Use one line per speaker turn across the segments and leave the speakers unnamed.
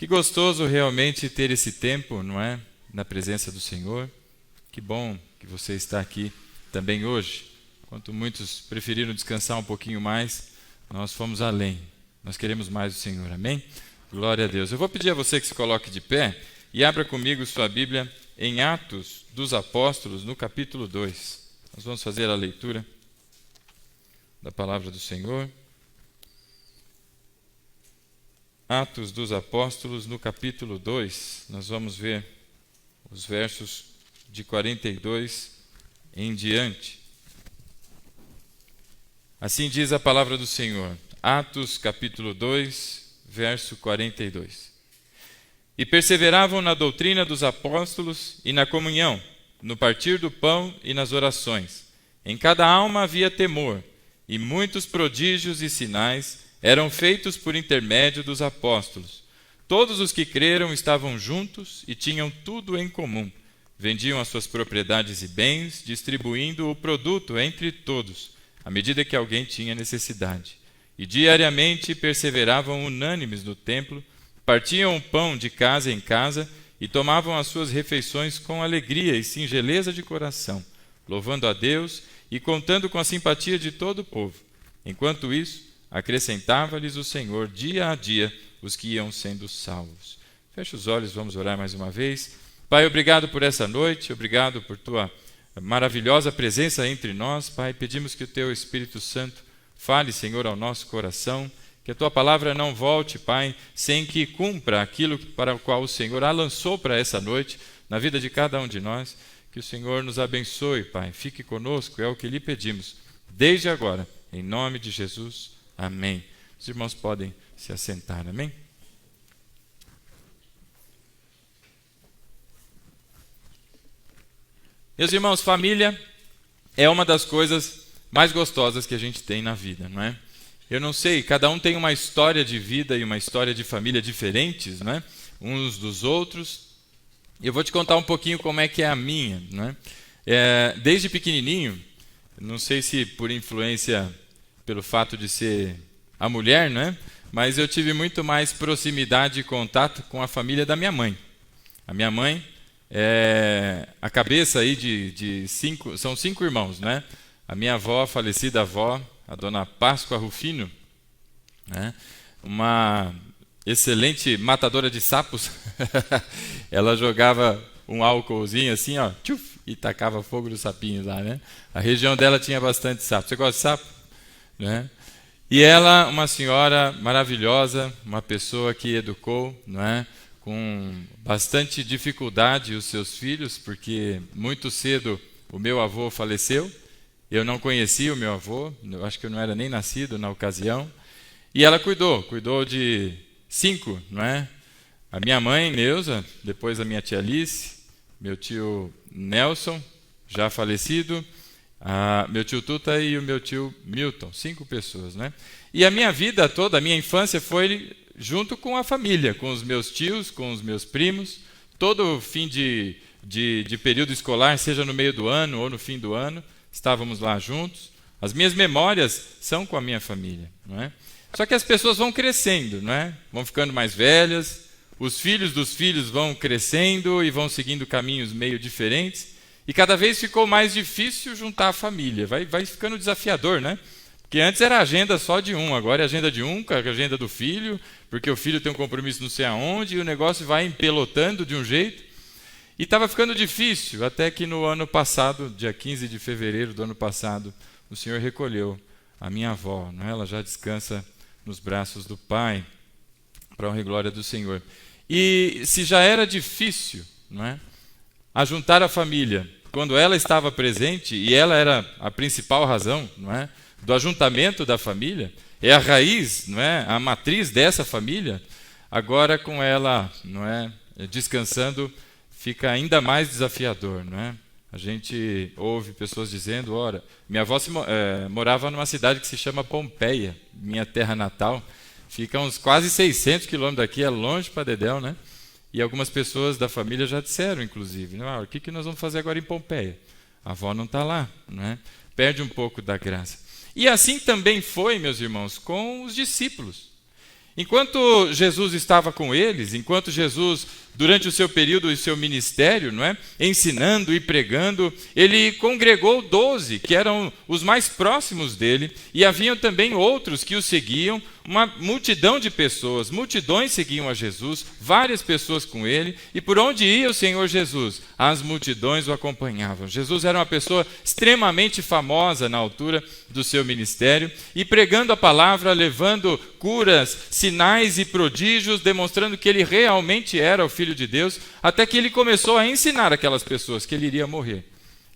Que gostoso realmente ter esse tempo, não é? Na presença do Senhor. Que bom que você está aqui também hoje. Enquanto muitos preferiram descansar um pouquinho mais, nós fomos além. Nós queremos mais o Senhor, amém? Glória a Deus. Eu vou pedir a você que se coloque de pé e abra comigo sua Bíblia em Atos dos Apóstolos, no capítulo 2. Nós vamos fazer a leitura da palavra do Senhor. Atos dos Apóstolos, no capítulo 2, nós vamos ver os versos de 42 em diante. Assim diz a palavra do Senhor, Atos capítulo 2, verso 42. E perseveravam na doutrina dos apóstolos e na comunhão, no partir do pão e nas orações. Em cada alma havia temor, e muitos prodígios e sinais eram feitos por intermédio dos apóstolos. Todos os que creram estavam juntos e tinham tudo em comum. Vendiam as suas propriedades e bens, distribuindo o produto entre todos, à medida que alguém tinha necessidade. E diariamente perseveravam unânimes no templo, partiam o pão de casa em casa e tomavam as suas refeições com alegria e singeleza de coração, louvando a Deus e contando com a simpatia de todo o povo. Enquanto isso, acrescentava-lhes o Senhor dia a dia os que iam sendo salvos. Feche os olhos, vamos orar mais uma vez. Pai, obrigado por essa noite, obrigado por tua maravilhosa presença entre nós. Pai, pedimos que o teu Espírito Santo fale, Senhor, ao nosso coração, que a tua palavra não volte, Pai, sem que cumpra aquilo para o qual o Senhor a lançou para essa noite, na vida de cada um de nós. Que o Senhor nos abençoe, Pai, fique conosco, é o que lhe pedimos, desde agora, em nome de Jesus. Amém. Os irmãos podem se assentar, amém? Meus irmãos, família é uma das coisas mais gostosas que a gente tem na vida, não é? Eu não sei, cada um tem uma história de vida e uma história de família diferentes, não é? Uns dos outros. Eu vou te contar um pouquinho como é que é a minha, não é? Desde pequenininho, não sei se por influência pelo fato de ser a mulher, não é? Mas eu tive muito mais proximidade e contato com a família da minha mãe. A minha mãe é a cabeça aí de cinco, são 5 irmãos, né? A minha avó, a falecida avó, a dona Páscoa Rufino, né? Uma excelente matadora de sapos. Ela jogava um álcoolzinho assim, ó, tchuf, e tacava fogo nos sapinhos lá, né? A região dela tinha bastante sapo. Você gosta de sapo? Né? E ela, uma senhora maravilhosa, uma pessoa que educou, não é? Com bastante dificuldade os seus filhos, porque muito cedo o meu avô faleceu. Eu não conhecia o meu avô, eu acho que eu não era nem nascido na ocasião. E ela cuidou de 5, não é? A minha mãe, Neuza, depois a minha tia Alice, meu tio Nelson, já falecido, meu tio Tuta e o meu tio Milton, 5 pessoas, né? E a minha vida toda, a minha infância foi junto com a família, com os meus tios, com os meus primos, todo fim de período escolar, seja no meio do ano ou no fim do ano, estávamos lá juntos. As minhas memórias são com a minha família, não é? Só que as pessoas vão crescendo, não é? Vão ficando mais velhas, os filhos dos filhos vão crescendo e vão seguindo caminhos meio diferentes, e cada vez ficou mais difícil juntar a família, vai ficando desafiador, né? Porque antes era a agenda só de um, agora é a agenda de um, a agenda do filho, porque o filho tem um compromisso não sei aonde, e o negócio vai empelotando de um jeito. E estava ficando difícil, até que no ano passado, dia 15 de fevereiro do ano passado, o Senhor recolheu a minha avó, não é? Ela já descansa nos braços do Pai, para a honra e glória do Senhor. E se já era difícil, não é? Ajuntar a família, quando ela estava presente, e ela era a principal razão, não é? Do ajuntamento da família, é a raiz, não é? A matriz dessa família, agora com ela, não é? Descansando, fica ainda mais desafiador, não é? A gente ouve pessoas dizendo, ora, minha avó morava numa cidade que se chama Pompeia, minha terra natal, fica uns quase 600 quilômetros daqui, é longe para Dedéu, né? E algumas pessoas da família já disseram, inclusive, não, o que nós vamos fazer agora em Pompeia? A avó não está lá, não é? Perde um pouco da graça. E assim também foi, meus irmãos, com os discípulos. Enquanto Jesus estava com eles, enquanto Jesus, durante o seu período e seu ministério, não é, ensinando e pregando, ele congregou 12, que eram os mais próximos dele, e haviam também outros que o seguiam, uma multidão de pessoas, multidões seguiam a Jesus, várias pessoas com ele, e por onde ia o Senhor Jesus, as multidões o acompanhavam. Jesus era uma pessoa extremamente famosa na altura do seu ministério, e pregando a palavra, levando curas, sinais e prodígios, demonstrando que ele realmente era o Filho de Deus, até que ele começou a ensinar aquelas pessoas que ele iria morrer,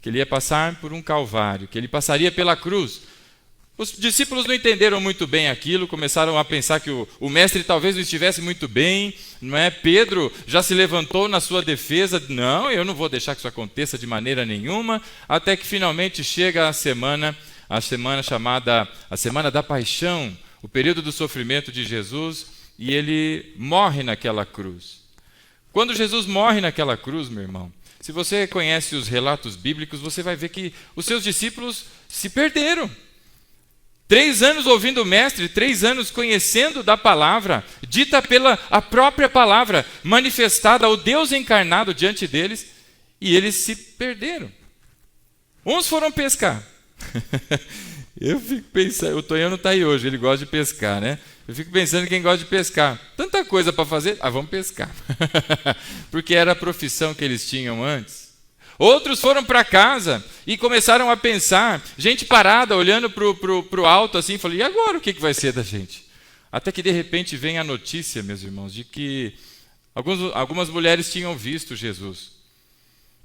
que ele ia passar por um calvário, que ele passaria pela cruz. Os discípulos não entenderam muito bem aquilo, começaram a pensar que o mestre talvez não estivesse muito bem, não é? Pedro já se levantou na sua defesa, não, eu não vou deixar que isso aconteça de maneira nenhuma, até que finalmente chega a semana chamada a Semana da Paixão, o período do sofrimento de Jesus, e ele morre naquela cruz. Quando Jesus morre naquela cruz, meu irmão, se você conhece os relatos bíblicos, você vai ver que os seus discípulos se perderam. 3 anos ouvindo o mestre, 3 anos conhecendo da palavra, dita pela a própria palavra, manifestada ao Deus encarnado diante deles, e eles se perderam. Uns foram pescar. Eu fico pensando, o Tonhão não está aí hoje, ele gosta de pescar, né? Eu fico pensando em quem gosta de pescar. Tanta coisa para fazer, vamos pescar. Porque era a profissão que eles tinham antes. Outros foram para casa e começaram a pensar, gente parada, olhando para o alto assim, falou, e agora o que vai ser da gente? Até que de repente vem a notícia, meus irmãos, de que algumas mulheres tinham visto Jesus.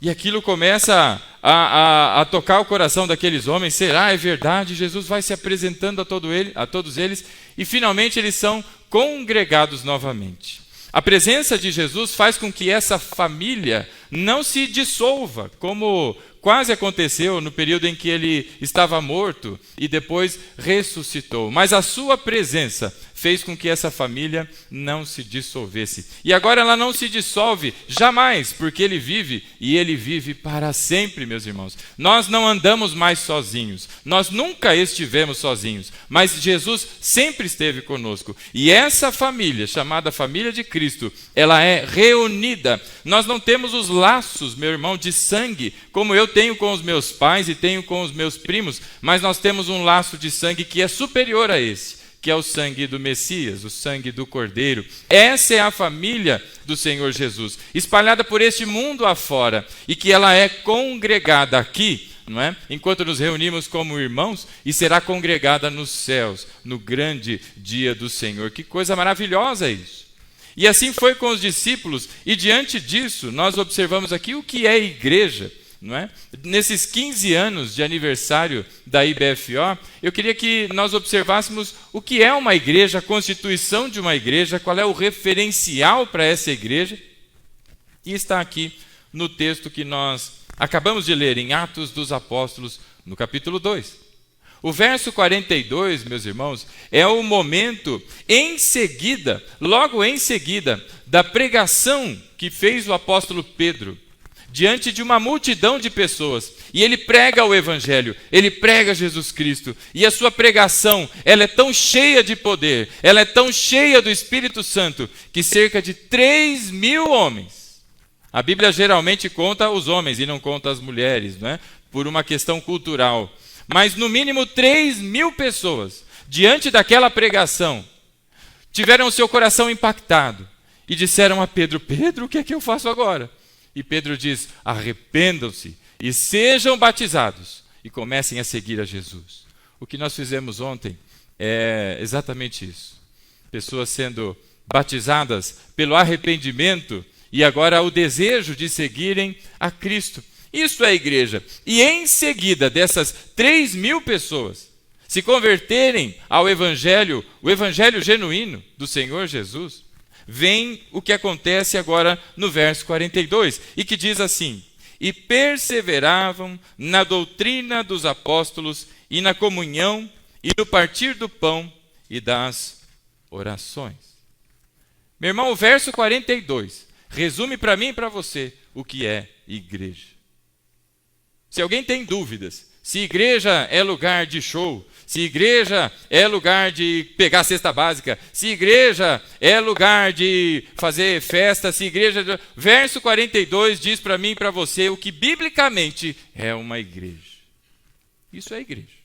E aquilo começa a tocar o coração daqueles homens, será, é verdade? Jesus vai se apresentando a todos eles e finalmente eles são congregados novamente. A presença de Jesus faz com que essa família não se dissolva, como quase aconteceu no período em que ele estava morto e depois ressuscitou. Mas a sua presença fez com que essa família não se dissolvesse. E agora ela não se dissolve jamais, porque ele vive e ele vive para sempre, meus irmãos. Nós não andamos mais sozinhos, nós nunca estivemos sozinhos, mas Jesus sempre esteve conosco. E essa família, chamada família de Cristo, ela é reunida. Nós não temos os laços, meu irmão, de sangue, como eu tenho com os meus pais e tenho com os meus primos, mas nós temos um laço de sangue que é superior a esse, que é o sangue do Messias, o sangue do Cordeiro. Essa é a família do Senhor Jesus, espalhada por este mundo afora, e que ela é congregada aqui, não é? Enquanto nos reunimos como irmãos, e será congregada nos céus, no grande dia do Senhor. Que coisa maravilhosa isso! E assim foi com os discípulos, e diante disso, nós observamos aqui o que é igreja. Não é? Nesses 15 anos de aniversário da IBFO, eu queria que nós observássemos o que é uma igreja, a constituição de uma igreja, qual é o referencial para essa igreja. E está aqui no texto que nós acabamos de ler, em Atos dos Apóstolos, no capítulo 2. O verso 42, meus irmãos, é o momento em seguida, logo em seguida, da pregação que fez o apóstolo Pedro diante de uma multidão de pessoas, e ele prega o Evangelho, ele prega Jesus Cristo, e a sua pregação, ela é tão cheia de poder, ela é tão cheia do Espírito Santo, que cerca de 3.000 homens, a Bíblia geralmente conta os homens e não conta as mulheres, não é? Por uma questão cultural, mas no mínimo 3.000 pessoas, diante daquela pregação, tiveram o seu coração impactado, e disseram a Pedro, Pedro, o que é que eu faço agora? E Pedro diz, arrependam-se e sejam batizados e comecem a seguir a Jesus. O que nós fizemos ontem é exatamente isso. Pessoas sendo batizadas pelo arrependimento e agora o desejo de seguirem a Cristo. Isso é a igreja. E em seguida dessas 3.000 pessoas se converterem ao Evangelho, o Evangelho genuíno do Senhor Jesus, vem o que acontece agora no verso 42, e que diz assim, e perseveravam na doutrina dos apóstolos, e na comunhão, e no partir do pão, e das orações. Meu irmão, o verso 42 resume para mim e para você o que é igreja. Se alguém tem dúvidas Se igreja é lugar de show, se igreja é lugar de pegar a cesta básica, se igreja é lugar de fazer festa, se igreja... Verso 42 diz para mim e para você o que biblicamente é uma igreja. Isso é igreja.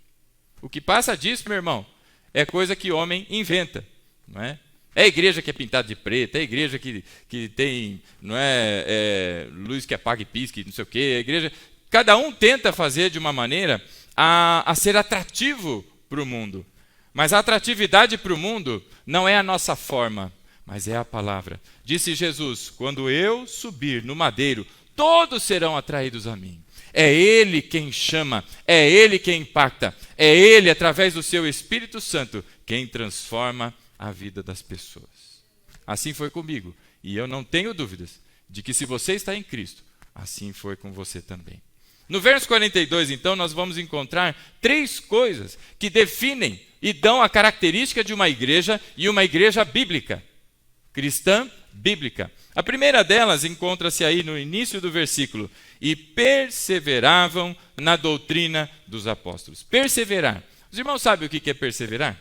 O que passa disso, meu irmão, é coisa que homem inventa, não é? É a igreja que é pintada de preto, é a igreja que tem, não é, luz que apaga e pisca, não sei o quê, a igreja... Cada um tenta fazer de uma maneira a ser atrativo para o mundo. Mas a atratividade para o mundo não é a nossa forma, mas é a palavra. Disse Jesus, quando eu subir no madeiro, todos serão atraídos a mim. É Ele quem chama, é Ele quem impacta, é Ele, através do seu Espírito Santo, quem transforma a vida das pessoas. Assim foi comigo, e eu não tenho dúvidas de que se você está em Cristo, assim foi com você também. No verso 42, então, nós vamos encontrar 3 coisas que definem e dão a característica de uma igreja e uma igreja bíblica, cristã bíblica. A primeira delas encontra-se aí no início do versículo. E perseveravam na doutrina dos apóstolos. Perseverar. Os irmãos sabem o que é perseverar?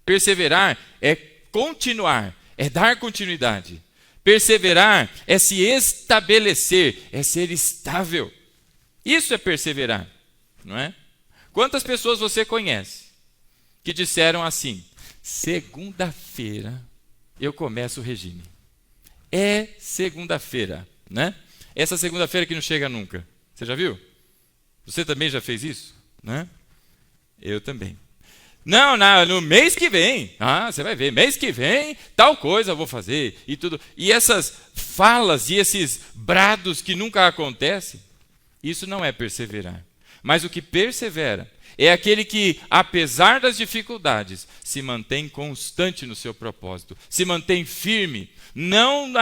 Perseverar é continuar, é dar continuidade. Perseverar é se estabelecer, é ser estável. Isso é perseverar, não é? Quantas pessoas você conhece que disseram assim: segunda-feira eu começo o regime. É segunda-feira, né? Essa segunda-feira que não chega nunca. Você já viu? Você também já fez isso? Né? Eu também. Não, no mês que vem. Você vai ver, mês que vem, tal coisa eu vou fazer e tudo. E essas falas e esses brados que nunca acontecem, isso não é perseverar. Mas o que persevera é aquele que, apesar das dificuldades, se mantém constante no seu propósito, se mantém firme, não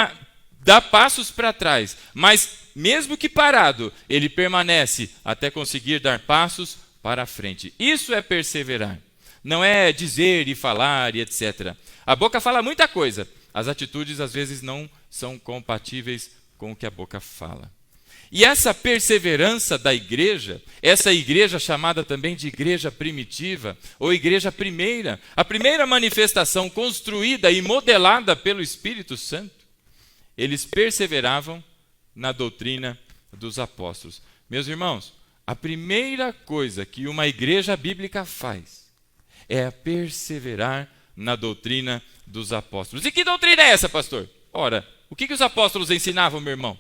dá passos para trás, mas mesmo que parado, ele permanece até conseguir dar passos para a frente. Isso é perseverar. Não é dizer e falar e etc. A boca fala muita coisa, as atitudes às vezes não são compatíveis com o que a boca fala. E essa perseverança da igreja, essa igreja chamada também de igreja primitiva, ou igreja primeira, a primeira manifestação construída e modelada pelo Espírito Santo, eles perseveravam na doutrina dos apóstolos. Meus irmãos, a primeira coisa que uma igreja bíblica faz é perseverar na doutrina dos apóstolos. E que doutrina é essa, pastor? Ora, o que os apóstolos ensinavam, meu irmão?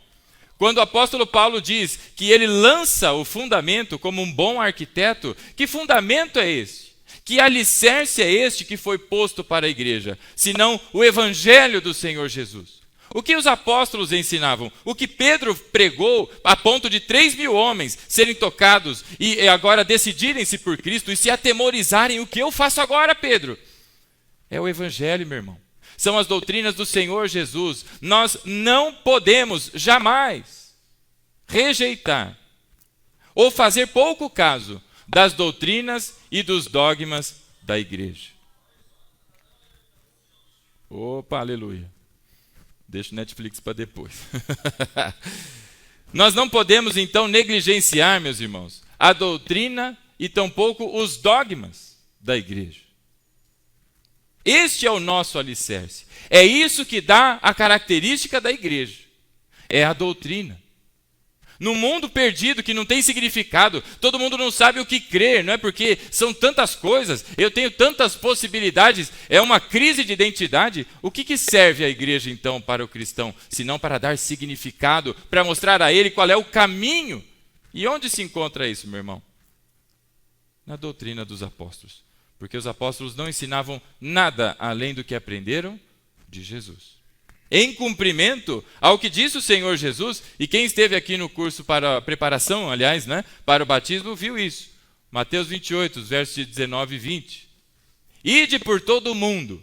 Quando o apóstolo Paulo diz que ele lança o fundamento como um bom arquiteto, que fundamento é este? Que alicerce é este que foi posto para a igreja? Senão o evangelho do Senhor Jesus. O que os apóstolos ensinavam? O que Pedro pregou a ponto de 3.000 homens serem tocados e agora decidirem-se por Cristo e se atemorizarem. O que eu faço agora, Pedro? É o evangelho, meu irmão. São as doutrinas do Senhor Jesus. Nós não podemos jamais rejeitar ou fazer pouco caso das doutrinas e dos dogmas da igreja. Opa, aleluia. Deixa o Netflix para depois. Nós não podemos, então, negligenciar, meus irmãos, a doutrina e tampouco os dogmas da igreja. Este é o nosso alicerce. É isso que dá a característica da igreja. É a doutrina. No mundo perdido que não tem significado, todo mundo não sabe o que crer, não é? Porque são tantas coisas, eu tenho tantas possibilidades, é uma crise de identidade. O que serve a igreja então para o cristão? Senão para dar significado, para mostrar a ele qual é o caminho. E onde se encontra isso, meu irmão? Na doutrina dos apóstolos. Porque os apóstolos não ensinavam nada além do que aprenderam de Jesus. Em cumprimento ao que disse o Senhor Jesus, e quem esteve aqui no curso para a preparação, aliás, né, para o batismo, viu isso. Mateus 28, versos de 19 e 20. Ide por todo o mundo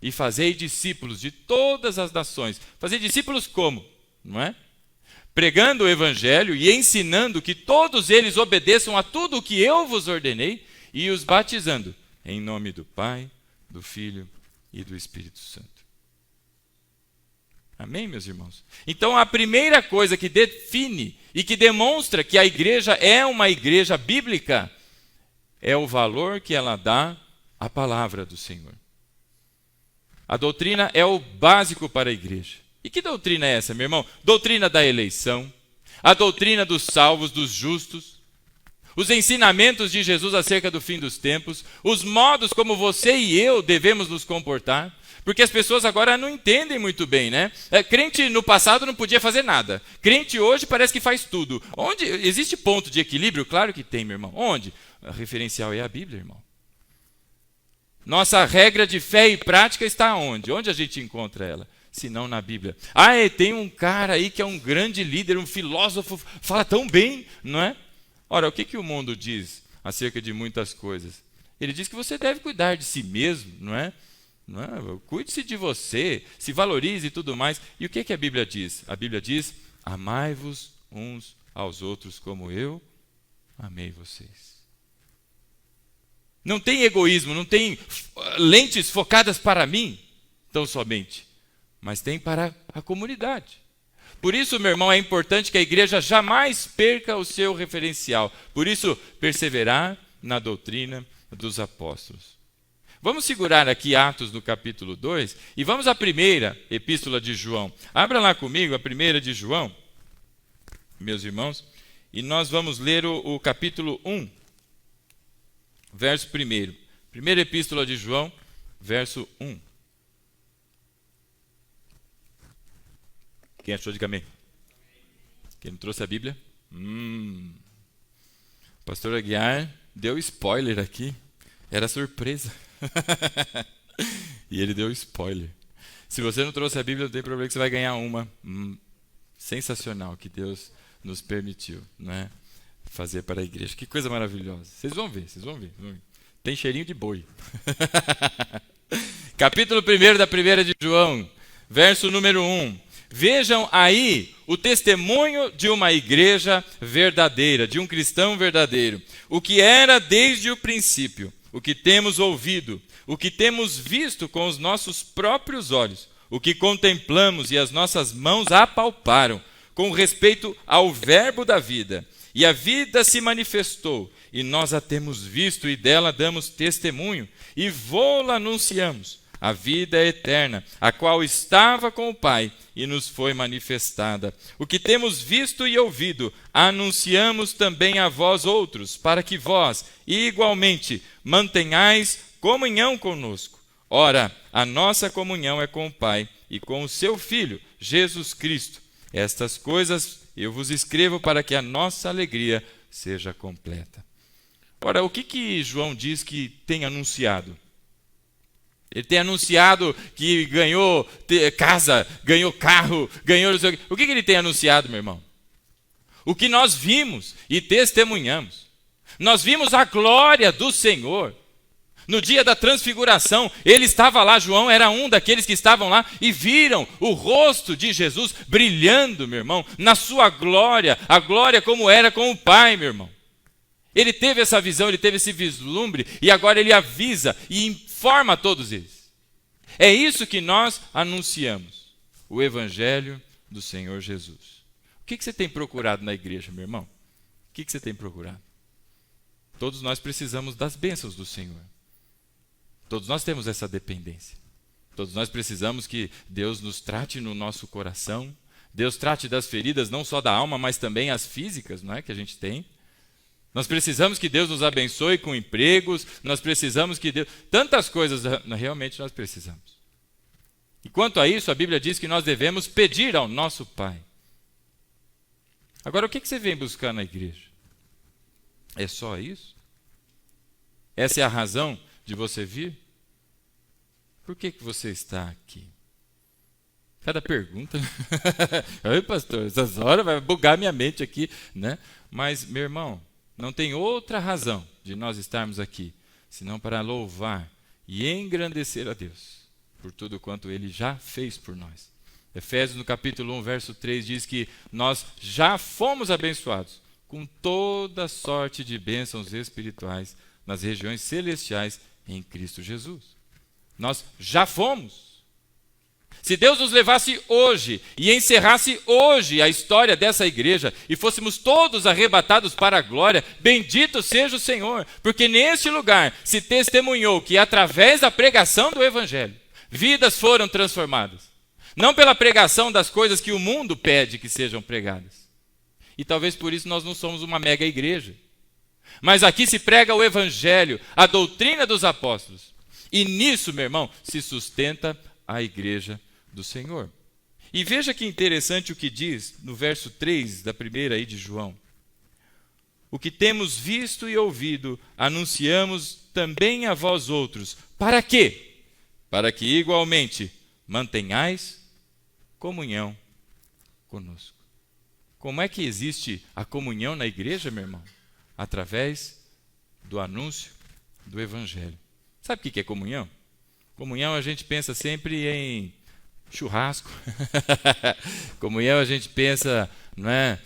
e fazei discípulos de todas as nações. Fazer discípulos como? Não é? Pregando o evangelho e ensinando que todos eles obedeçam a tudo o que eu vos ordenei e os batizando em nome do Pai, do Filho e do Espírito Santo. Amém, meus irmãos? Então, a primeira coisa que define e que demonstra que a igreja é uma igreja bíblica é o valor que ela dá à palavra do Senhor. A doutrina é o básico para a igreja. E que doutrina é essa, meu irmão? Doutrina da eleição, a doutrina dos salvos, dos justos, os ensinamentos de Jesus acerca do fim dos tempos, os modos como você e eu devemos nos comportar, porque as pessoas agora não entendem muito bem, né? Crente no passado não podia fazer nada. Crente hoje parece que faz tudo. Onde existe ponto de equilíbrio? Claro que tem, meu irmão. Onde? O referencial é a Bíblia, irmão. Nossa regra de fé e prática está onde? Onde a gente encontra ela? Se não na Bíblia. Tem um cara aí que é um grande líder, um filósofo, fala tão bem, não é? Ora, o que o mundo diz acerca de muitas coisas? Ele diz que você deve cuidar de si mesmo, não é? Cuide-se de você, se valorize e tudo mais. E o que a Bíblia diz? A Bíblia diz, amai-vos uns aos outros como eu amei vocês. Não tem egoísmo, não tem lentes focadas para mim, tão somente, mas tem para a comunidade. Por isso, meu irmão, é importante que a igreja jamais perca o seu referencial. Por isso, perseverar na doutrina dos apóstolos. Vamos segurar aqui Atos no capítulo 2 e vamos à primeira epístola de João. Abra lá comigo a primeira de João, meus irmãos, e nós vamos ler o capítulo 1, verso 1. Primeira epístola de João, verso 1. Quem achou, diga amém. Quem não trouxe a Bíblia? Pastor Aguiar deu spoiler aqui. Era surpresa. E ele deu spoiler. Se você não trouxe a Bíblia, não tem problema que você vai ganhar uma. Sensacional que Deus nos permitiu, né, fazer para a igreja. Que coisa maravilhosa. Vocês vão ver. Tem cheirinho de boi. Capítulo 1 da primeira de João, verso número 1. Vejam aí o testemunho de uma igreja verdadeira, de um cristão verdadeiro. O que era desde o princípio, o que temos ouvido, o que temos visto com os nossos próprios olhos, o que contemplamos e as nossas mãos apalparam, com respeito ao verbo da vida. E a vida se manifestou, e nós a temos visto e dela damos testemunho, e vô-la anunciamos. A vida é eterna, a qual estava com o Pai e nos foi manifestada. O que temos visto e ouvido, anunciamos também a vós outros, para que vós, igualmente, mantenhais comunhão conosco. Ora, a nossa comunhão é com o Pai e com o seu Filho, Jesus Cristo. Estas coisas eu vos escrevo para que a nossa alegria seja completa. Ora, o que João diz que tem anunciado? Ele tem anunciado que ganhou casa, ganhou carro, ganhou... O que ele tem anunciado, meu irmão? O que nós vimos e testemunhamos. Nós vimos a glória do Senhor. No dia da transfiguração, ele estava lá, João era um daqueles que estavam lá e viram o rosto de Jesus brilhando, meu irmão, na sua glória, a glória como era com o Pai, meu irmão. Ele teve essa visão, ele teve esse vislumbre e agora ele avisa e informa a todos eles. É isso que nós anunciamos, o Evangelho do Senhor Jesus. O que você tem procurado na igreja, meu irmão? O que você tem procurado? Todos nós precisamos das bênçãos do Senhor. Todos nós temos essa dependência. Todos nós precisamos que Deus nos trate no nosso coração. Deus trate das feridas, não só da alma, mas também as físicas, não é, que a gente tem. Nós precisamos que Deus nos abençoe com empregos. Nós precisamos que Deus... Tantas coisas realmente nós precisamos. E quanto a isso, a Bíblia diz que nós devemos pedir ao nosso Pai. Agora, o que você vem buscar na igreja? É só isso? Essa é a razão de você vir? Por que você está aqui? Cada pergunta. Oi, pastor, essas horas vai bugar minha mente aqui, né? Mas, meu irmão, não tem outra razão de nós estarmos aqui, senão para louvar e engrandecer a Deus por tudo quanto Ele já fez por nós. Efésios, no capítulo 1, verso 3, diz que nós já fomos abençoados com toda sorte de bênçãos espirituais nas regiões celestiais em Cristo Jesus. Nós já fomos. Se Deus nos levasse hoje e encerrasse hoje a história dessa igreja e fôssemos todos arrebatados para a glória, bendito seja o Senhor, porque neste lugar se testemunhou que através da pregação do Evangelho, vidas foram transformadas. Não pela pregação das coisas que o mundo pede que sejam pregadas. E talvez por isso nós não somos uma mega igreja. Mas aqui se prega o Evangelho, a doutrina dos apóstolos. E nisso, meu irmão, se sustenta a igreja do Senhor. E veja que interessante o que diz no verso 3 da primeira aí de João. O que temos visto e ouvido, anunciamos também a vós outros. Para quê? Para que igualmente mantenhais comunhão conosco. Como é que existe a comunhão na igreja, meu irmão? Através do anúncio do Evangelho. Sabe o que é comunhão? Comunhão a gente pensa sempre em churrasco. Comunhão a gente pensa, não é?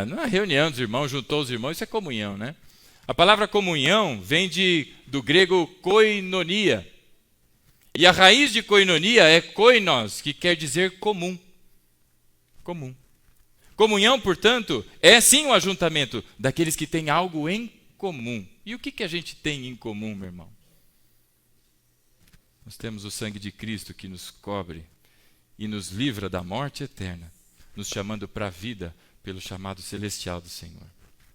Numa reunião dos irmãos, juntou os irmãos, isso é comunhão, né? A palavra comunhão vem do grego koinonia. E a raiz de koinonia é koinos, que quer dizer comum. Comum. Comunhão, portanto, é sim um ajuntamento daqueles que têm algo em comum. E o que a gente tem em comum, meu irmão? Nós temos o sangue de Cristo que nos cobre e nos livra da morte eterna, nos chamando para a vida pelo chamado celestial do Senhor.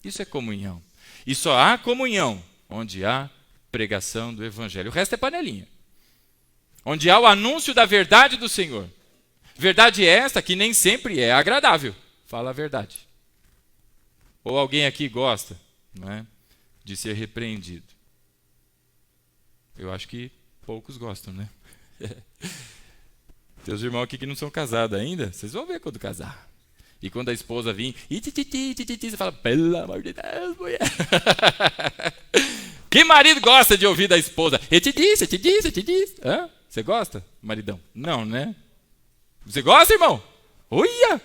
Isso é comunhão. E só há comunhão onde há pregação do Evangelho. O resto é panelinha. Onde há o anúncio da verdade do Senhor. Verdade esta que nem sempre é agradável. Fala a verdade. Ou alguém aqui gosta, não é, de ser repreendido? Eu acho que poucos gostam, né? Tem os irmãos aqui que não são casados ainda, vocês vão ver quando casar. E quando a esposa vir, você fala, pelo amor de Deus, mulher. Que marido gosta de ouvir da esposa? Eu te disse. Hã? Você gosta, maridão? Não, né? Você gosta, irmão? Uia!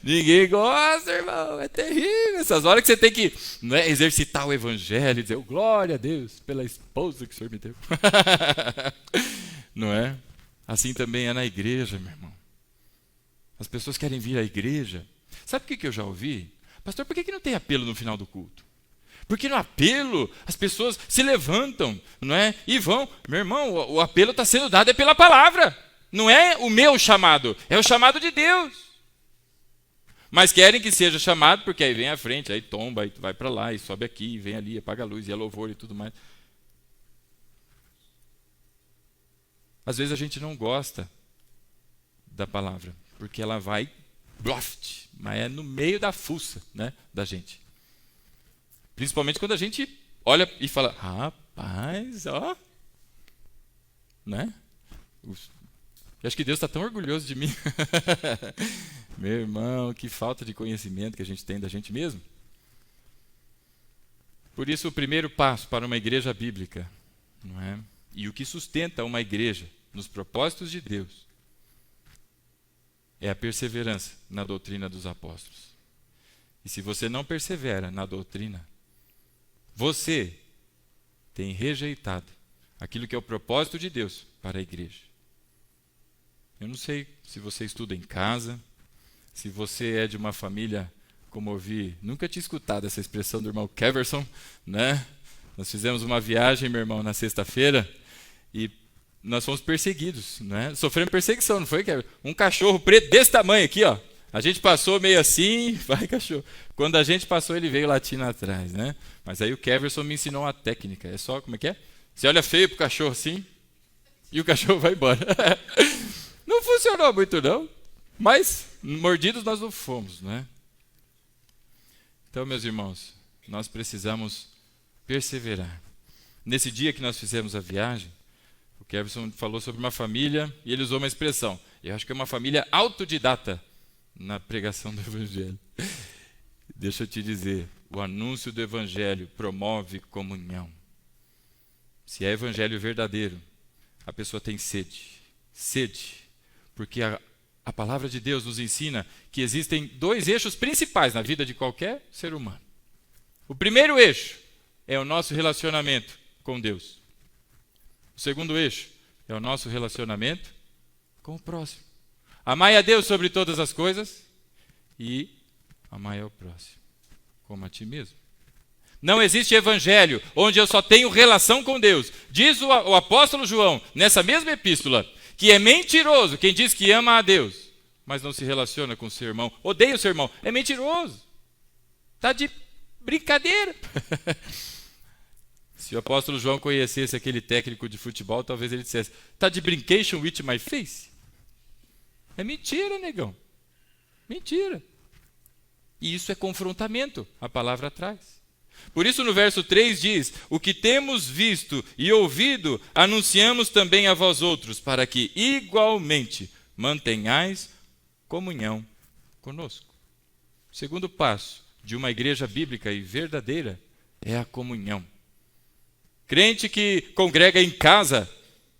Ninguém gosta, irmão. É terrível. Essas horas que você tem que, não é, exercitar o Evangelho e dizer, glória a Deus pela esposa que o Senhor me deu. Não é? Assim também é na igreja, meu irmão. As pessoas querem vir à igreja. Sabe o que eu já ouvi? Pastor, por que não tem apelo no final do culto? Porque no apelo as pessoas se levantam, não é? E vão. Meu irmão, o apelo está sendo dado pela palavra. Não é o meu chamado, é o chamado de Deus. Mas querem que seja chamado, porque aí vem à frente, aí tomba, aí vai para lá, e sobe aqui, e vem ali, apaga a luz, e é louvor e tudo mais. Às vezes a gente não gosta da palavra, porque ela vai, bloft, mas é no meio da fuça, né, da gente. Principalmente quando a gente olha e fala, rapaz, ó, né? Eu acho que Deus está tão orgulhoso de mim. Meu irmão, que falta de conhecimento que a gente tem da gente mesmo. Por isso, o primeiro passo para uma igreja bíblica, não é? E o que sustenta uma igreja nos propósitos de Deus é a perseverança na doutrina dos apóstolos. E se você não persevera na doutrina, você tem rejeitado aquilo que é o propósito de Deus para a igreja. Eu não sei se você estuda em casa, se você é de uma família, como eu vi, nunca tinha escutado essa expressão do irmão Keverson, né? Nós fizemos uma viagem, meu irmão, na sexta-feira, e nós fomos perseguidos, né? Sofremos perseguição, não foi, Keverson? Um cachorro preto desse tamanho aqui, ó. A gente passou meio assim, vai cachorro. Quando a gente passou, ele veio latindo atrás, né? Mas aí o Keverson me ensinou uma técnica. É só, como é que é? Você olha feio pro cachorro assim, e o cachorro vai embora. Não funcionou muito, não. Mas mordidos nós não fomos, né? Então, meus irmãos, nós precisamos perseverar. Nesse dia que nós fizemos a viagem, o Keverson falou sobre uma família e ele usou uma expressão. Eu acho que é uma família autodidata na pregação do Evangelho. Deixa eu te dizer, o anúncio do Evangelho promove comunhão. Se é Evangelho verdadeiro, a pessoa tem sede. Sede. Porque a palavra de Deus nos ensina que existem dois eixos principais na vida de qualquer ser humano. O primeiro eixo é o nosso relacionamento com Deus. O segundo eixo é o nosso relacionamento com o próximo. Amai a Deus sobre todas as coisas e amai ao próximo como a ti mesmo. Não existe evangelho onde eu só tenho relação com Deus. Diz o apóstolo João, nessa mesma epístola, que é mentiroso quem diz que ama a Deus, mas não se relaciona com o seu irmão, odeia o seu irmão. É mentiroso. Está de brincadeira. Se o apóstolo João conhecesse aquele técnico de futebol, talvez ele dissesse, está de brincation with my face? É mentira, negão. Mentira. E isso é confrontamento, a palavra traz. Por isso no verso 3 diz, o que temos visto e ouvido, anunciamos também a vós outros, para que igualmente mantenhais comunhão conosco. O segundo passo de uma igreja bíblica e verdadeira é a comunhão. Crente que congrega em casa,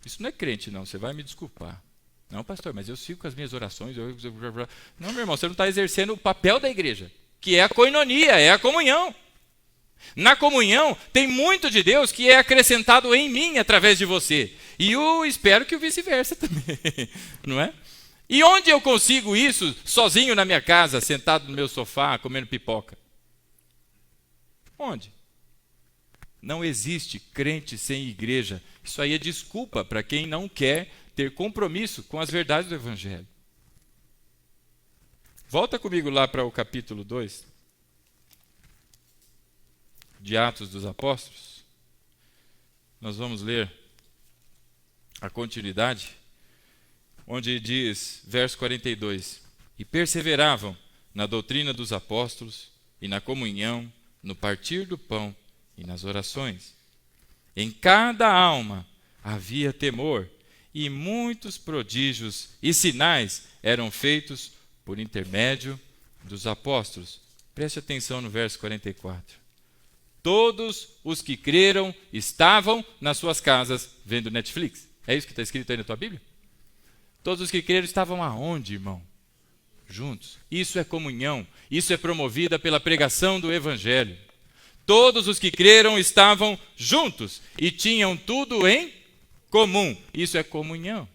isso não é crente não, você vai me desculpar. Não, pastor, mas eu sigo com as minhas orações. Não, meu irmão, você não está exercendo o papel da igreja, que é a koinonia, é a comunhão. Na comunhão tem muito de Deus que é acrescentado em mim através de você. E eu espero que o vice-versa também, não é? E onde eu consigo isso sozinho na minha casa, sentado no meu sofá, comendo pipoca? Onde? Não existe crente sem igreja. Isso aí é desculpa para quem não quer ter compromisso com as verdades do Evangelho. Volta comigo lá para o capítulo 2 de Atos dos Apóstolos. Nós vamos ler a continuidade, onde diz, verso 42, e perseveravam na doutrina dos apóstolos e na comunhão, no partir do pão e nas orações. Em cada alma havia temor, e muitos prodígios e sinais eram feitos por intermédio dos apóstolos. Preste atenção no verso 44. Todos os que creram estavam nas suas casas vendo Netflix. É isso que está escrito aí na tua Bíblia? Todos os que creram estavam aonde, irmão? Juntos. Isso é comunhão. Isso é promovida pela pregação do Evangelho. Todos os que creram estavam juntos e tinham tudo em comum. Isso é comunhão.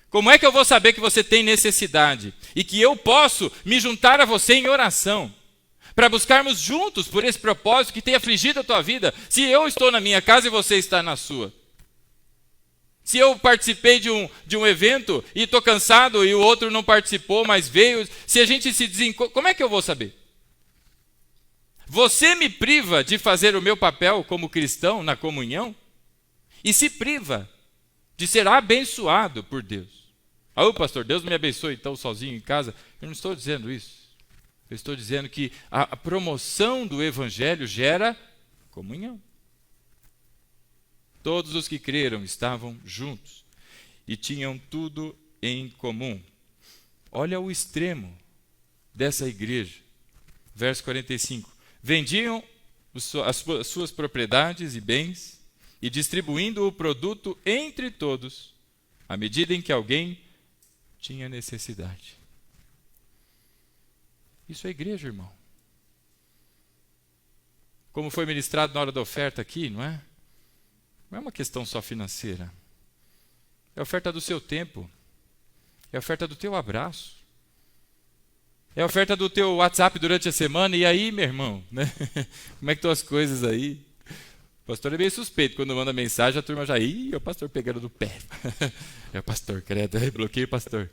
Como é que eu vou saber que você tem necessidade e que eu posso me juntar a você em oração para buscarmos juntos por esse propósito que tem afligido a tua vida, se eu estou na minha casa e você está na sua? Se eu participei de um evento e estou cansado e o outro não participou, mas veio, se a gente se desencontra, como é que eu vou saber? Você me priva de fazer o meu papel como cristão na comunhão e se priva de ser abençoado por Deus. Ah, pastor, Deus me abençoe então sozinho em casa. Eu não estou dizendo isso. Eu estou dizendo que a promoção do Evangelho gera comunhão. Todos os que creram estavam juntos e tinham tudo em comum. Olha o extremo dessa igreja. Verso 45. Vendiam as suas propriedades e bens e distribuindo o produto entre todos, à medida em que alguém tinha necessidade. Isso é igreja, irmão. Como foi ministrado na hora da oferta aqui, não é? Não é uma questão só financeira. É a oferta do seu tempo. É a oferta do teu abraço. É a oferta do teu WhatsApp durante a semana. E aí, meu irmão, né? Como é que estão as coisas aí? O pastor é meio suspeito. Quando manda mensagem, a turma já... Ih, é o pastor pegando no pé. É o pastor, credo. Bloqueio o pastor.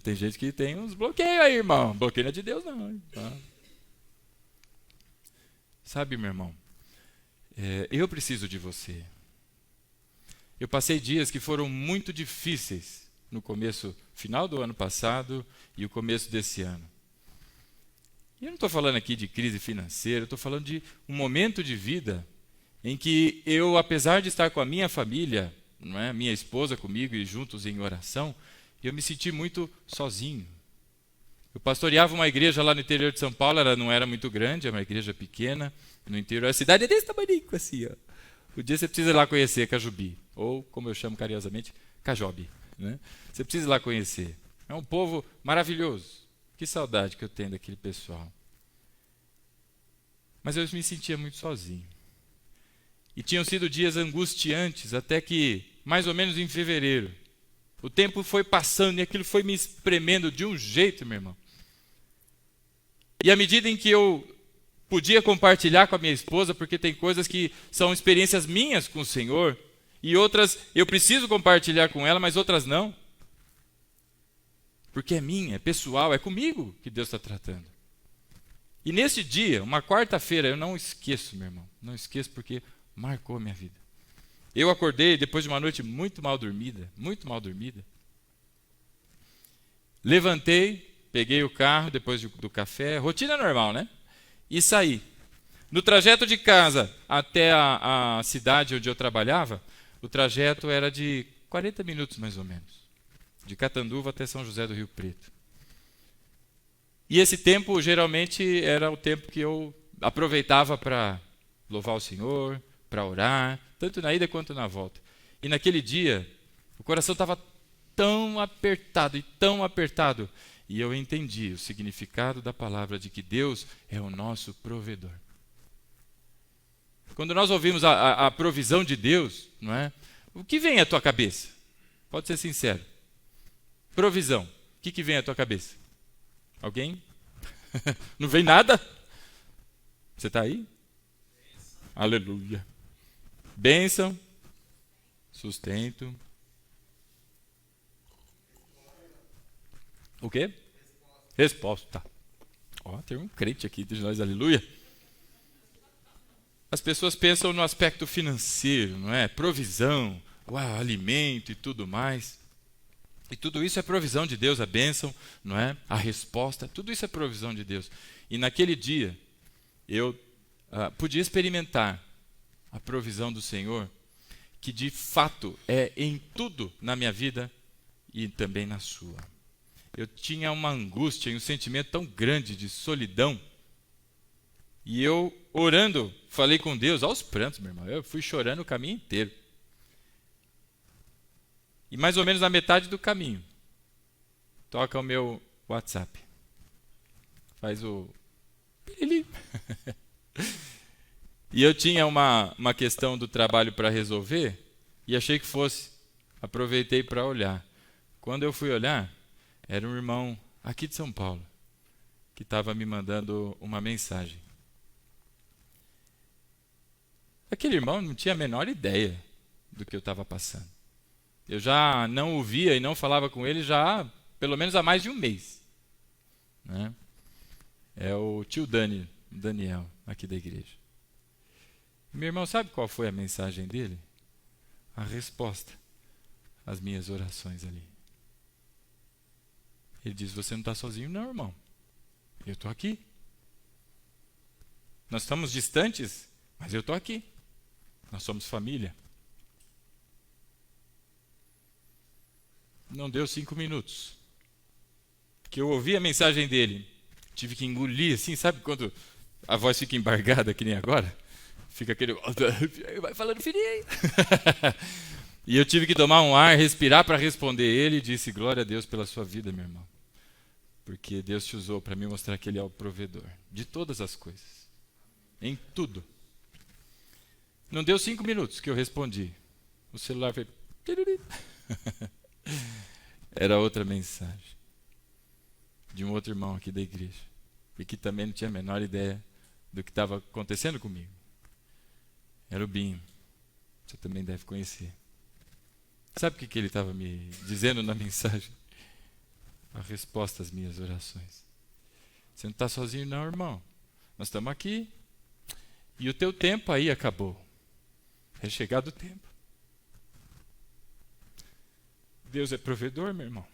Tem gente que tem uns bloqueios aí, irmão. Bloqueio não é de Deus, não. Sabe, meu irmão, eu preciso de você. Eu passei dias que foram muito difíceis no final do ano passado e o começo desse ano. E eu não estou falando aqui de crise financeira, eu estou falando de um momento de vida em que eu, apesar de estar com a minha família, não é, minha esposa comigo e juntos em oração, eu me senti muito sozinho. Eu pastoreava uma igreja lá no interior de São Paulo, ela não era muito grande, é uma igreja pequena, no interior, a cidade é desse tamanho assim, ó. Um dia você precisa ir lá conhecer Cajubi, ou como eu chamo carinhosamente, Cajobi, né? Você precisa ir lá conhecer. É um povo maravilhoso. Que saudade que eu tenho daquele pessoal. Mas eu me sentia muito sozinho. E tinham sido dias angustiantes, até que mais ou menos em fevereiro. O tempo foi passando e aquilo foi me espremendo de um jeito, meu irmão. E à medida em que eu podia compartilhar com a minha esposa, porque tem coisas que são experiências minhas com o Senhor, e outras eu preciso compartilhar com ela, mas outras não. Porque é minha, é pessoal, é comigo que Deus está tratando. E nesse dia, uma quarta-feira, eu não esqueço, meu irmão. Não esqueço porque marcou a minha vida. Eu acordei depois de uma noite muito mal dormida, muito mal dormida. Levantei, peguei o carro depois do café, rotina normal, né? E saí. No trajeto de casa até a cidade onde eu trabalhava, o trajeto era de 40 minutos mais ou menos. De Catanduva até São José do Rio Preto. E esse tempo geralmente era o tempo que eu aproveitava para louvar o Senhor, para orar, tanto na ida quanto na volta. E naquele dia, o coração estava tão apertado, e eu entendi o significado da palavra de que Deus é o nosso provedor. Quando nós ouvimos a provisão de Deus, não é? O que vem à tua cabeça? Pode ser sincero. Provisão. O que vem à tua cabeça? Alguém? Não vem nada? Você está aí? Aleluia. Bênção. Sustento. O quê? Resposta. Ó, tem um crente aqui de nós, aleluia. As pessoas pensam no aspecto financeiro, não é? Provisão, uau, alimento e tudo mais. E tudo isso é provisão de Deus, a bênção, não é? A resposta, tudo isso é provisão de Deus. E naquele dia, eu podia experimentar a provisão do Senhor, que de fato é em tudo na minha vida e também na sua. Eu tinha uma angústia e um sentimento tão grande de solidão. E eu, orando, falei com Deus, aos prantos, meu irmão. Eu fui chorando o caminho inteiro. E mais ou menos na metade do caminho, toca o meu WhatsApp. Faz o... E eu tinha uma questão do trabalho para resolver e achei que fosse. Aproveitei para olhar. Quando eu fui olhar, era um irmão aqui de São Paulo que estava me mandando uma mensagem. Aquele irmão não tinha a menor ideia do que eu estava passando. Eu já não o via e não falava com ele já pelo menos há mais de um mês. Né? É o tio Daniel, aqui da igreja. Meu irmão, sabe qual foi a mensagem dele? A resposta às minhas orações ali. Ele diz, você não está sozinho não, irmão. Eu estou aqui. Nós estamos distantes, mas eu estou aqui. Nós somos família. Não deu 5 minutos que eu ouvi a mensagem dele. Tive que engolir assim, sabe quando a voz fica embargada, que nem agora? Fica aquele... Vai falando, filhinho. E eu tive que tomar um ar, respirar para responder ele e disse, glória a Deus pela sua vida, meu irmão. Porque Deus te usou para me mostrar que Ele é o provedor de todas as coisas. Em tudo. Não deu 5 minutos que eu respondi. O celular foi... Era outra mensagem. De um outro irmão aqui da igreja. E que também não tinha a menor ideia do que estava acontecendo comigo. Era o Binho. Você também deve conhecer. Sabe o que ele estava me dizendo na mensagem? A resposta às minhas orações. Você não está sozinho não, irmão. Nós estamos aqui. E o teu tempo aí acabou. É chegado o tempo. Deus é provedor, meu irmão.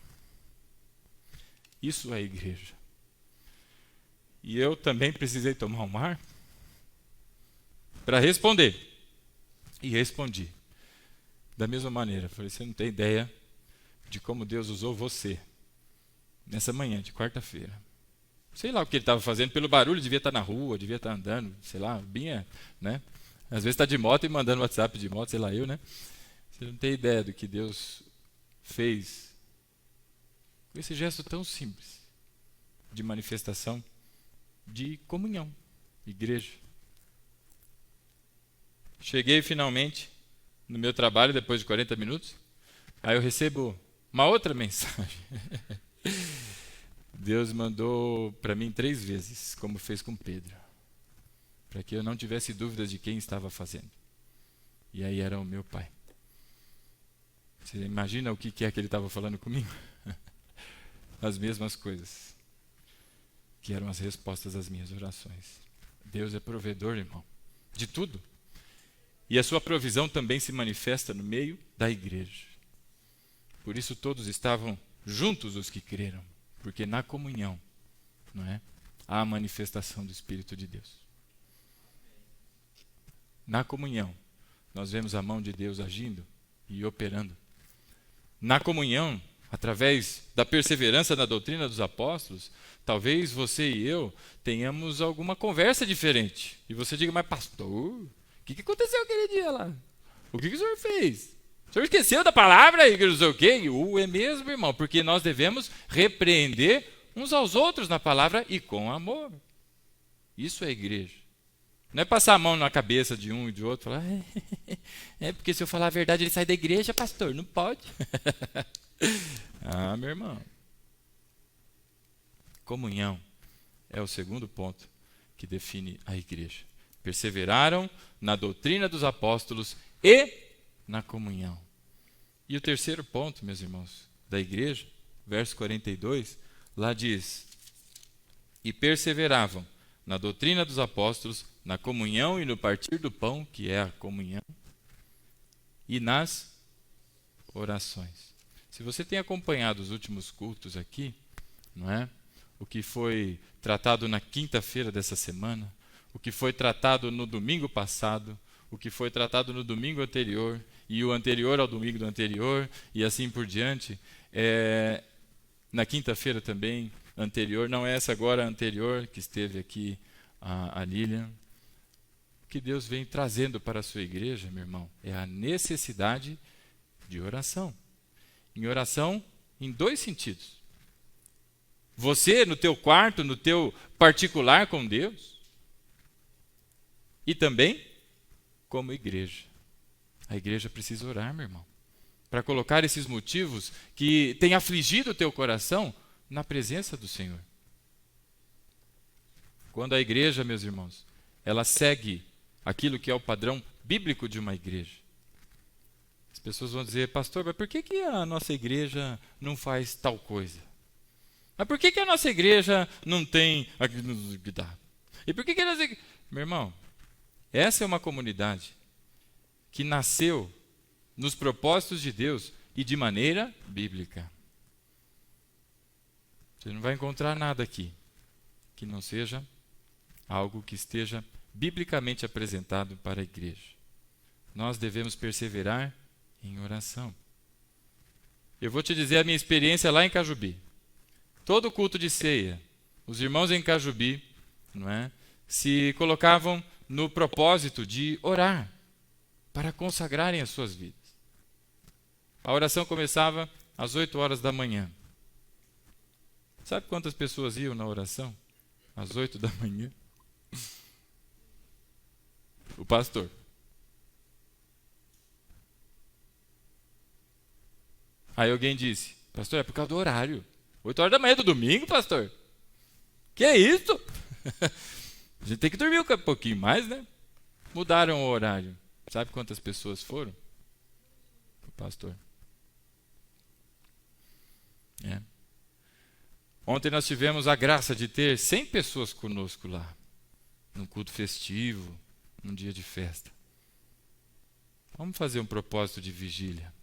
Isso é igreja. E eu também precisei tomar um ar para responder. E respondi. Da mesma maneira. Falei, você não tem ideia de como Deus usou você nessa manhã de quarta-feira. Sei lá o que ele estava fazendo. Pelo barulho, devia estar na rua, devia estar andando. Sei lá, Binha, né? Às vezes está de moto e mandando WhatsApp de moto, sei lá eu, né? Você não tem ideia do que Deus fez com esse gesto tão simples de manifestação de comunhão, igreja. Cheguei finalmente no meu trabalho depois de 40 minutos. Aí eu recebo uma outra mensagem. Deus mandou para mim 3 vezes, como fez com Pedro, para que eu não tivesse dúvidas de quem estava fazendo. E aí era o meu pai. Você imagina o que é que ele estava falando comigo? As mesmas coisas, que eram as respostas às minhas orações. Deus é provedor, irmão, de tudo. E a sua provisão também se manifesta no meio da igreja. Por isso todos estavam juntos os que creram, porque na comunhão, não é, há a manifestação do Espírito de Deus. Na comunhão, nós vemos a mão de Deus agindo e operando. Na comunhão, através da perseverança na doutrina dos apóstolos, talvez você e eu tenhamos alguma conversa diferente. E você diga, mas pastor, o que aconteceu aquele dia lá? O que o senhor fez? O senhor esqueceu da palavra e não sei o quê? É mesmo, irmão, porque nós devemos repreender uns aos outros na palavra e com amor. Isso é igreja. Não é passar a mão na cabeça de um e de outro, falar, porque se eu falar a verdade ele sai da igreja, pastor, não pode. Meu irmão. Comunhão é o segundo ponto que define a igreja. Perseveraram na doutrina dos apóstolos e na comunhão. E o terceiro ponto, meus irmãos, da igreja, verso 42, lá diz, e perseveravam na doutrina dos apóstolos, na comunhão e no partir do pão, que é a comunhão, e nas orações. Se você tem acompanhado os últimos cultos aqui, não é? O que foi tratado na quinta-feira dessa semana, o que foi tratado no domingo passado, o que foi tratado no domingo anterior, e o anterior ao domingo do anterior, e assim por diante, na quinta-feira também, anterior, não é essa agora, a anterior, que esteve aqui a Lilian. O que Deus vem trazendo para a sua igreja, meu irmão, é a necessidade de oração. Em oração, em 2 sentidos. Você, no teu quarto, no teu particular com Deus, e também como igreja. A igreja precisa orar, meu irmão, para colocar esses motivos que têm afligido o teu coração na presença do Senhor. Quando a igreja, meus irmãos, ela segue aquilo que é o padrão bíblico de uma igreja, as pessoas vão dizer, pastor, mas por que a nossa igreja não faz tal coisa? Mas por que a nossa igreja não tem... E por que a nossa igreja... Meu irmão, essa é uma comunidade que nasceu nos propósitos de Deus e de maneira bíblica. Você não vai encontrar nada aqui que não seja algo que esteja biblicamente apresentado para a igreja. Nós devemos perseverar em oração. Eu vou te dizer a minha experiência lá em Cajubi. Todo culto de ceia, os irmãos em Cajubi, não é, se colocavam no propósito de orar, para consagrarem as suas vidas. A oração começava às 8 horas da manhã. Sabe quantas pessoas iam na oração? Às 8 da manhã? O pastor. Aí alguém disse, pastor, é por causa do horário. 8 horas da manhã do domingo, pastor? Que é isso? A gente tem que dormir um pouquinho mais, né? Mudaram o horário. Sabe quantas pessoas foram? O pastor. Ontem nós tivemos a graça de ter 100 pessoas conosco lá, num culto festivo, num dia de festa. Vamos fazer um propósito de vigília.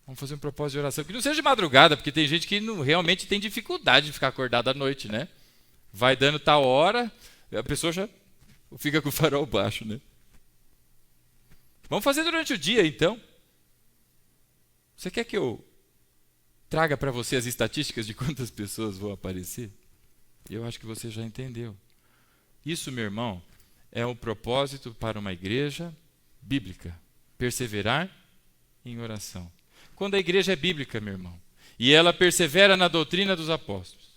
Vamos fazer um propósito de oração, que não seja de madrugada, porque tem gente que realmente tem dificuldade de ficar acordada à noite, né? Vai dando tal hora, a pessoa já fica com o farol baixo, né? Vamos fazer durante o dia, então. Você quer que eu traga para você as estatísticas de quantas pessoas vão aparecer? Eu acho que você já entendeu. Isso, meu irmão, é um propósito para uma igreja bíblica. Perseverar em oração. Quando a igreja é bíblica, meu irmão, e ela persevera na doutrina dos apóstolos,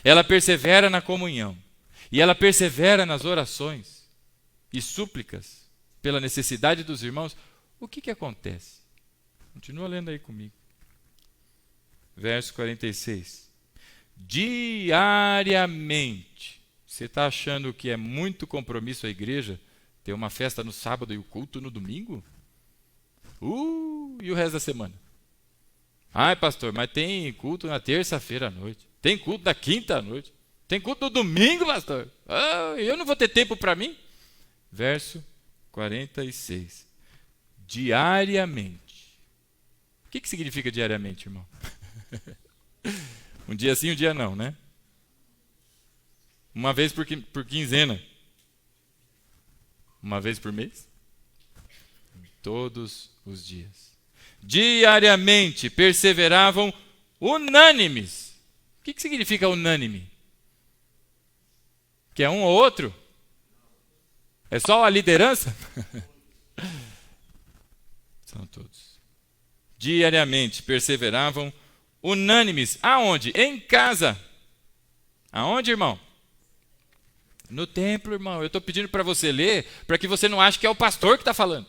ela persevera na comunhão, e ela persevera nas orações e súplicas pela necessidade dos irmãos, O que acontece? Continua lendo aí comigo. Verso 46. Diariamente. Você está achando que é muito compromisso a igreja ter uma festa no sábado e o culto no domingo? E o resto da semana? Ai, pastor, mas tem culto na terça-feira à noite. Tem culto na quinta à noite. Tem culto no domingo, pastor. Eu não vou ter tempo para mim? Verso 46. Diariamente. O que significa diariamente, irmão? Um dia sim, um dia não, né? Uma vez por quinzena. Uma vez por mês? Todos os dias. Diariamente perseveravam unânimes. O que significa unânime? Que é um ou outro? É só a liderança? São todos. Diariamente perseveravam unânimes. Aonde? Em casa. Aonde, irmão? No templo, irmão. Eu estou pedindo para você ler, para que você não ache que é o pastor que está falando.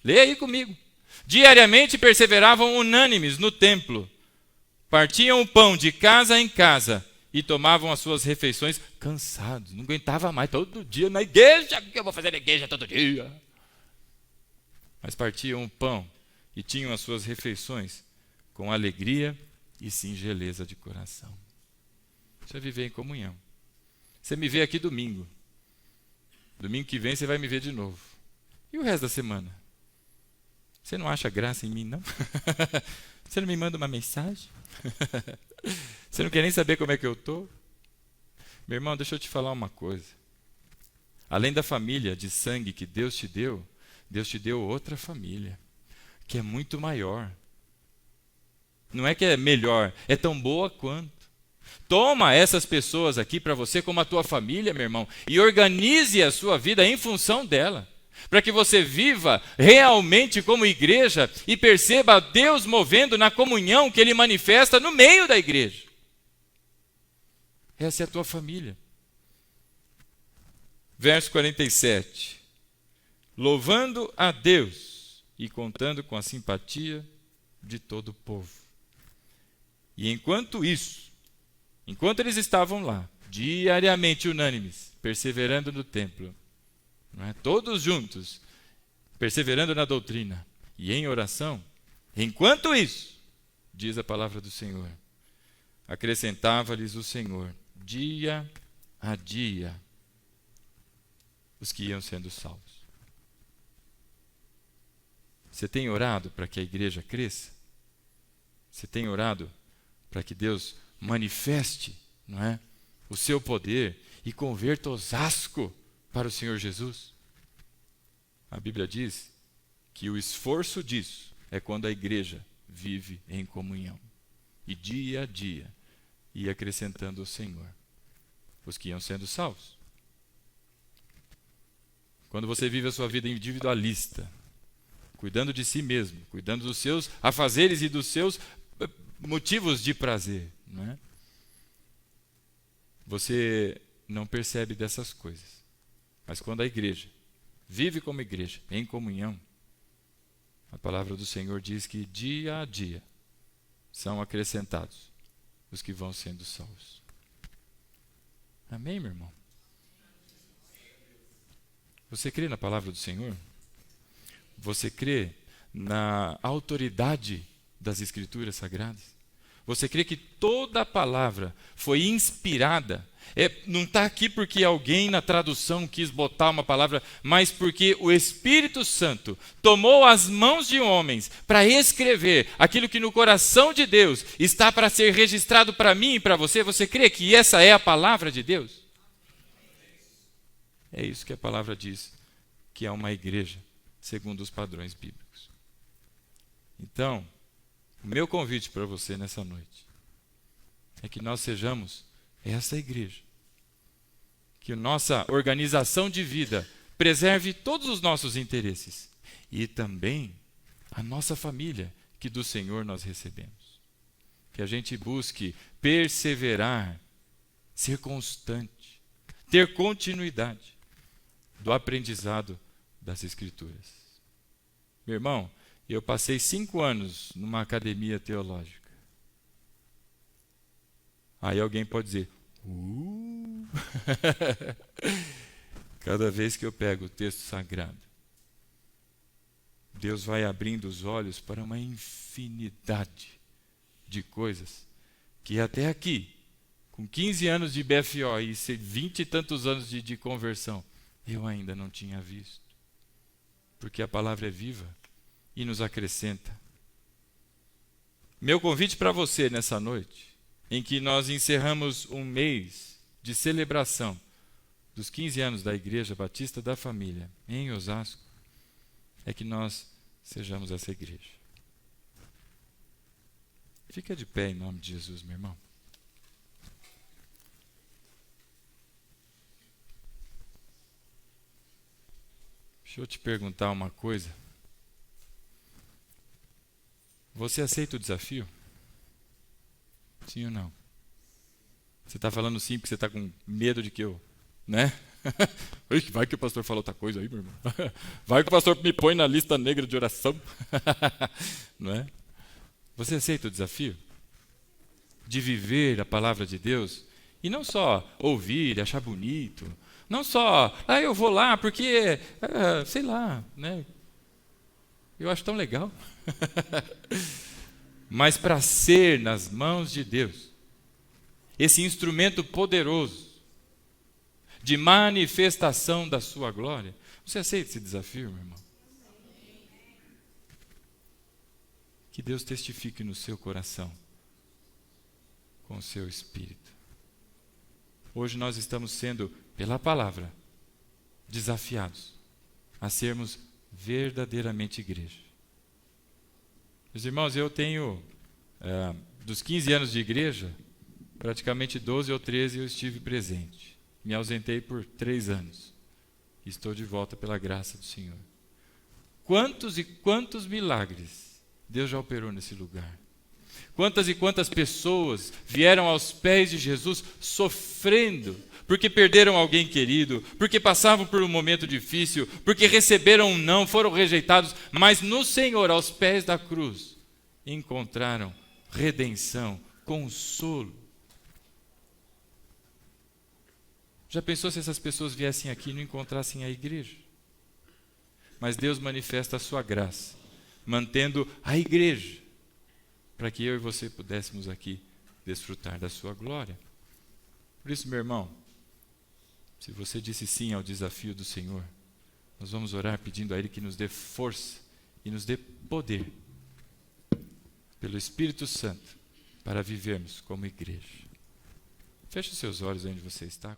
Lê aí comigo. Diariamente perseveravam unânimes no templo. Partiam o pão de casa em casa e tomavam as suas refeições cansados. Não aguentava mais, todo dia na igreja. O que eu vou fazer na igreja todo dia? Mas partiam o pão e tinham as suas refeições com alegria e singeleza de coração. Isso é viver em comunhão. Você me vê aqui domingo. Domingo que vem você vai me ver de novo. E o resto da semana? Você não acha graça em mim, não? Você não me manda uma mensagem? Você não quer nem saber como é que eu estou? Meu irmão, deixa eu te falar uma coisa. Além da família de sangue que Deus te deu outra família, que é muito maior. Não é que é melhor, é tão boa quanto. Toma essas pessoas aqui para você como a tua família, meu irmão, e organize a sua vida em função dela, para que você viva realmente como igreja e perceba Deus movendo na comunhão que Ele manifesta no meio da igreja. Essa é a tua família. Verso 47. Louvando a Deus e contando com a simpatia de todo o povo. E enquanto eles estavam lá, diariamente unânimes, perseverando no templo, não é? Todos juntos, perseverando na doutrina e em oração, enquanto isso, diz a palavra do Senhor, acrescentava-lhes o Senhor, dia a dia, os que iam sendo salvos. Você tem orado para que a igreja cresça? Você tem orado para que Deus manifeste, não é, o seu poder e converta Osasco para o Senhor Jesus? A Bíblia diz que o esforço disso é quando a igreja vive em comunhão. E dia a dia ia acrescentando o Senhor os que iam sendo salvos. Quando você vive a sua vida individualista, cuidando de si mesmo, cuidando dos seus afazeres e dos seus motivos de prazer, não é? Você não percebe dessas coisas. Mas quando a igreja vive como igreja, em comunhão, a palavra do Senhor diz que dia a dia são acrescentados os que vão sendo salvos. Amém, meu irmão? Você crê na palavra do Senhor? Você crê na autoridade das Escrituras Sagradas? Você crê que toda a palavra foi inspirada? Não está aqui porque alguém na tradução quis botar uma palavra, mas porque o Espírito Santo tomou as mãos de homens para escrever aquilo que no coração de Deus está para ser registrado para mim e para você. Você crê que essa é a palavra de Deus? É isso que a palavra diz, que é uma igreja segundo os padrões bíblicos. Então, o meu convite para você nessa noite é que nós sejamos essa igreja. Que a nossa organização de vida preserve todos os nossos interesses e também a nossa família que do Senhor nós recebemos. Que a gente busque perseverar, ser constante, ter continuidade do aprendizado das Escrituras. Meu irmão, eu passei 5 anos numa academia teológica. Aí alguém pode dizer, Cada vez que eu pego o texto sagrado, Deus vai abrindo os olhos para uma infinidade de coisas que até aqui, com 15 anos de BFO e 20 e tantos anos de conversão, eu ainda não tinha visto. Porque a palavra é viva e nos acrescenta. Meu convite para você nessa noite, em que nós encerramos um mês de celebração dos 15 anos da Igreja Batista da Família em Osasco, é que nós sejamos essa igreja. Fica de pé em nome de Jesus, meu irmão. Deixa eu te perguntar uma coisa. Você aceita o desafio? Sim ou não? Você está falando sim porque você está com medo de que eu, né? Vai que o pastor falou outra coisa aí, meu irmão. Vai que o pastor me põe na lista negra de oração. Não é? Você aceita o desafio de viver a palavra de Deus e não só ouvir, achar bonito, não só, eu vou lá porque, sei lá, né? Eu acho tão legal. Mas para ser nas mãos de Deus, esse instrumento poderoso de manifestação da sua glória, você aceita esse desafio, meu irmão? Que Deus testifique no seu coração, com o seu espírito. Hoje nós estamos sendo, pela palavra, desafiados a sermos verdadeiramente igreja. Meus irmãos, eu tenho, dos 15 anos de igreja, praticamente 12 ou 13 eu estive presente. Me ausentei por 3 anos. Estou de volta pela graça do Senhor. Quantos e quantos milagres Deus já operou nesse lugar. Quantas e quantas pessoas vieram aos pés de Jesus sofrendo, porque perderam alguém querido, porque passavam por um momento difícil, porque receberam um não, foram rejeitados, mas no Senhor, aos pés da cruz, encontraram redenção, consolo. Já pensou se essas pessoas viessem aqui e não encontrassem a igreja? Mas Deus manifesta a sua graça, mantendo a igreja, para que eu e você pudéssemos aqui desfrutar da sua glória. Por isso, meu irmão, se você disse sim ao desafio do Senhor, nós vamos orar pedindo a Ele que nos dê força e nos dê poder, pelo Espírito Santo, para vivermos como igreja. Feche os seus olhos onde você está.